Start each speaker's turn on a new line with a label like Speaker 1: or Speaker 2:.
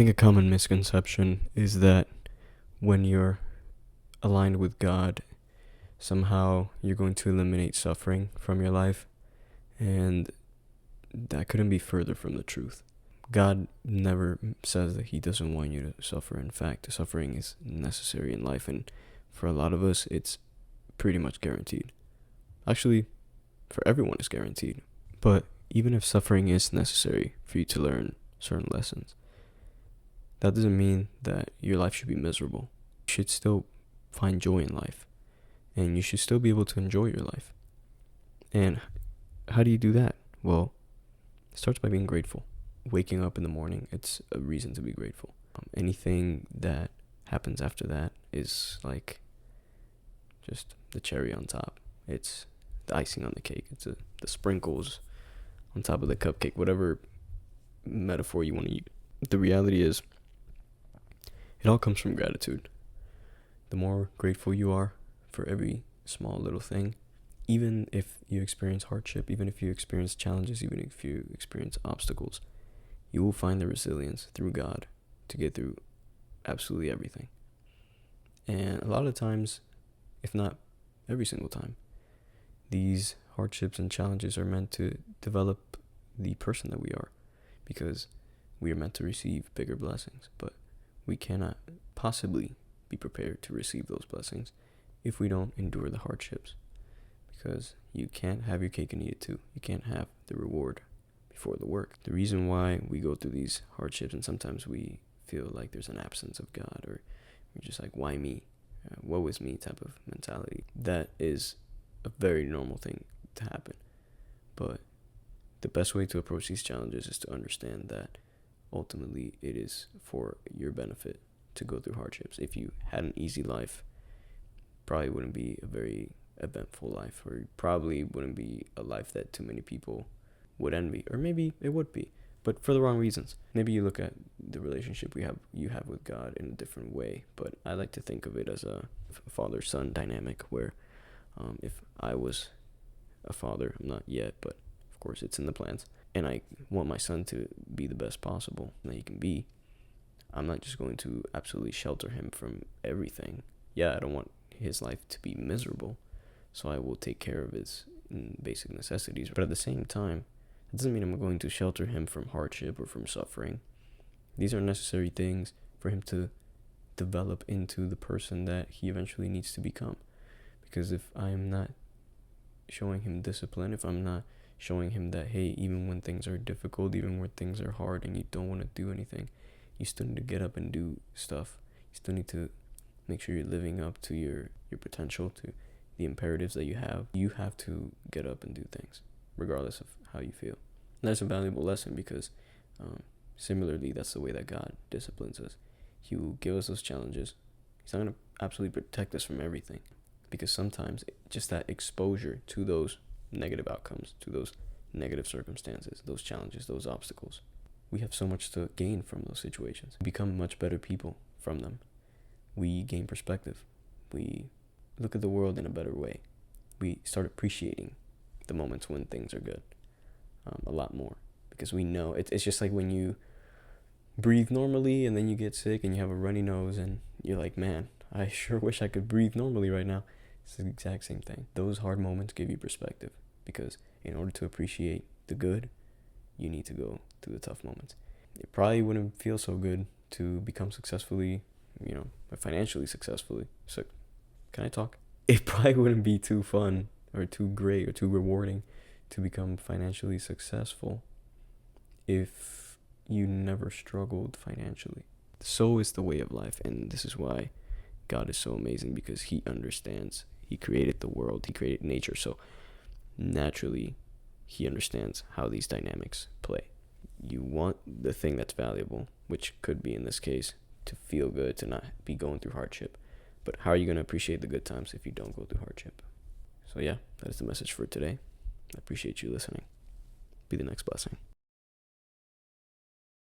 Speaker 1: think a common misconception is that when you're aligned with God, somehow you're going to eliminate suffering from your life, and that couldn't be further from the truth. God never says that He doesn't want you to suffer. In fact, suffering is necessary in life, and for a lot of us, it's pretty much guaranteed. Actually, for everyone, it's guaranteed. But even if suffering is necessary for you to learn certain lessons, that doesn't mean that your life should be miserable. You should still find joy in life, and you should still be able to enjoy your life. And how do you do that? Well, it starts by being grateful. Waking up in the morning, it's a reason to be grateful. Anything that happens after that is like just the cherry on top. It's the icing on the cake. It's the sprinkles on top of the cupcake, whatever metaphor you want to use. The reality is, it all comes from gratitude. The more grateful you are for every small little thing, even if you experience hardship, even if you experience challenges, even if you experience obstacles, you will find the resilience through God to get through absolutely everything. And a lot of times, if not every single time, these hardships and challenges are meant to develop the person that we are, because we are meant to receive bigger blessings, but we cannot possibly be prepared to receive those blessings if we don't endure the hardships, because you can't have your cake and eat it too. You can't have the reward before the work. The reason why we go through these hardships, and sometimes we feel like there's an absence of God, or we're just like, why me? Woe is me type of mentality. That is a very normal thing to happen. But the best way to approach these challenges is to understand that ultimately it is for your benefit to go through hardships. If you had an easy life, probably wouldn't be a very eventful life, or probably wouldn't be a life that too many people would envy, or maybe it would be, but for the wrong reasons. Maybe you look at the relationship you have with God in a different way, but I like to think of it as a father-son dynamic, where if I was a father, I'm not yet, but of course it's in the plans, and I want my son to be the best possible that he can be, I'm not just going to absolutely shelter him from everything. Yeah, I don't want his life to be miserable, so I will take care of his basic necessities, but at the same time, it doesn't mean I'm going to shelter him from hardship or from suffering. These are necessary things for him to develop into the person that he eventually needs to become. Because if I'm not showing him discipline, if I'm not showing him that, hey, even when things are difficult, even when things are hard and you don't want to do anything, you still need to get up and do stuff. You still need to make sure you're living up to your potential, to the imperatives that you have. You have to get up and do things, regardless of how you feel. And that's a valuable lesson, because similarly, that's the way that God disciplines us. He will give us those challenges. He's not going to absolutely protect us from everything, because sometimes just that exposure to those negative outcomes, to those negative circumstances, those challenges, those obstacles, we have so much to gain from those situations. We become much better people from them. We gain perspective. We look at the world in a better way. We start appreciating the moments when things are good a lot more, because we know it's just like when you breathe normally and then you get sick and you have a runny nose and you're like, man, I sure wish I could breathe normally right now. It's the exact same thing. Those hard moments give you perspective, because in order to appreciate the good, you need to go through the tough moments. It probably wouldn't feel so good to become successfully, financially successfully. So, can I talk? It probably wouldn't be too fun or too great or too rewarding to become financially successful if you never struggled financially. So is the way of life, and this is why God is so amazing, because He understands. He created the world, He created nature, so naturally He understands how these dynamics play. You want the thing that's valuable, which could be, in this case, to feel good, to not be going through hardship. But how are you going to appreciate the good times if you don't go through hardship? So yeah, that is the message for today. I appreciate you listening. Be the next blessing.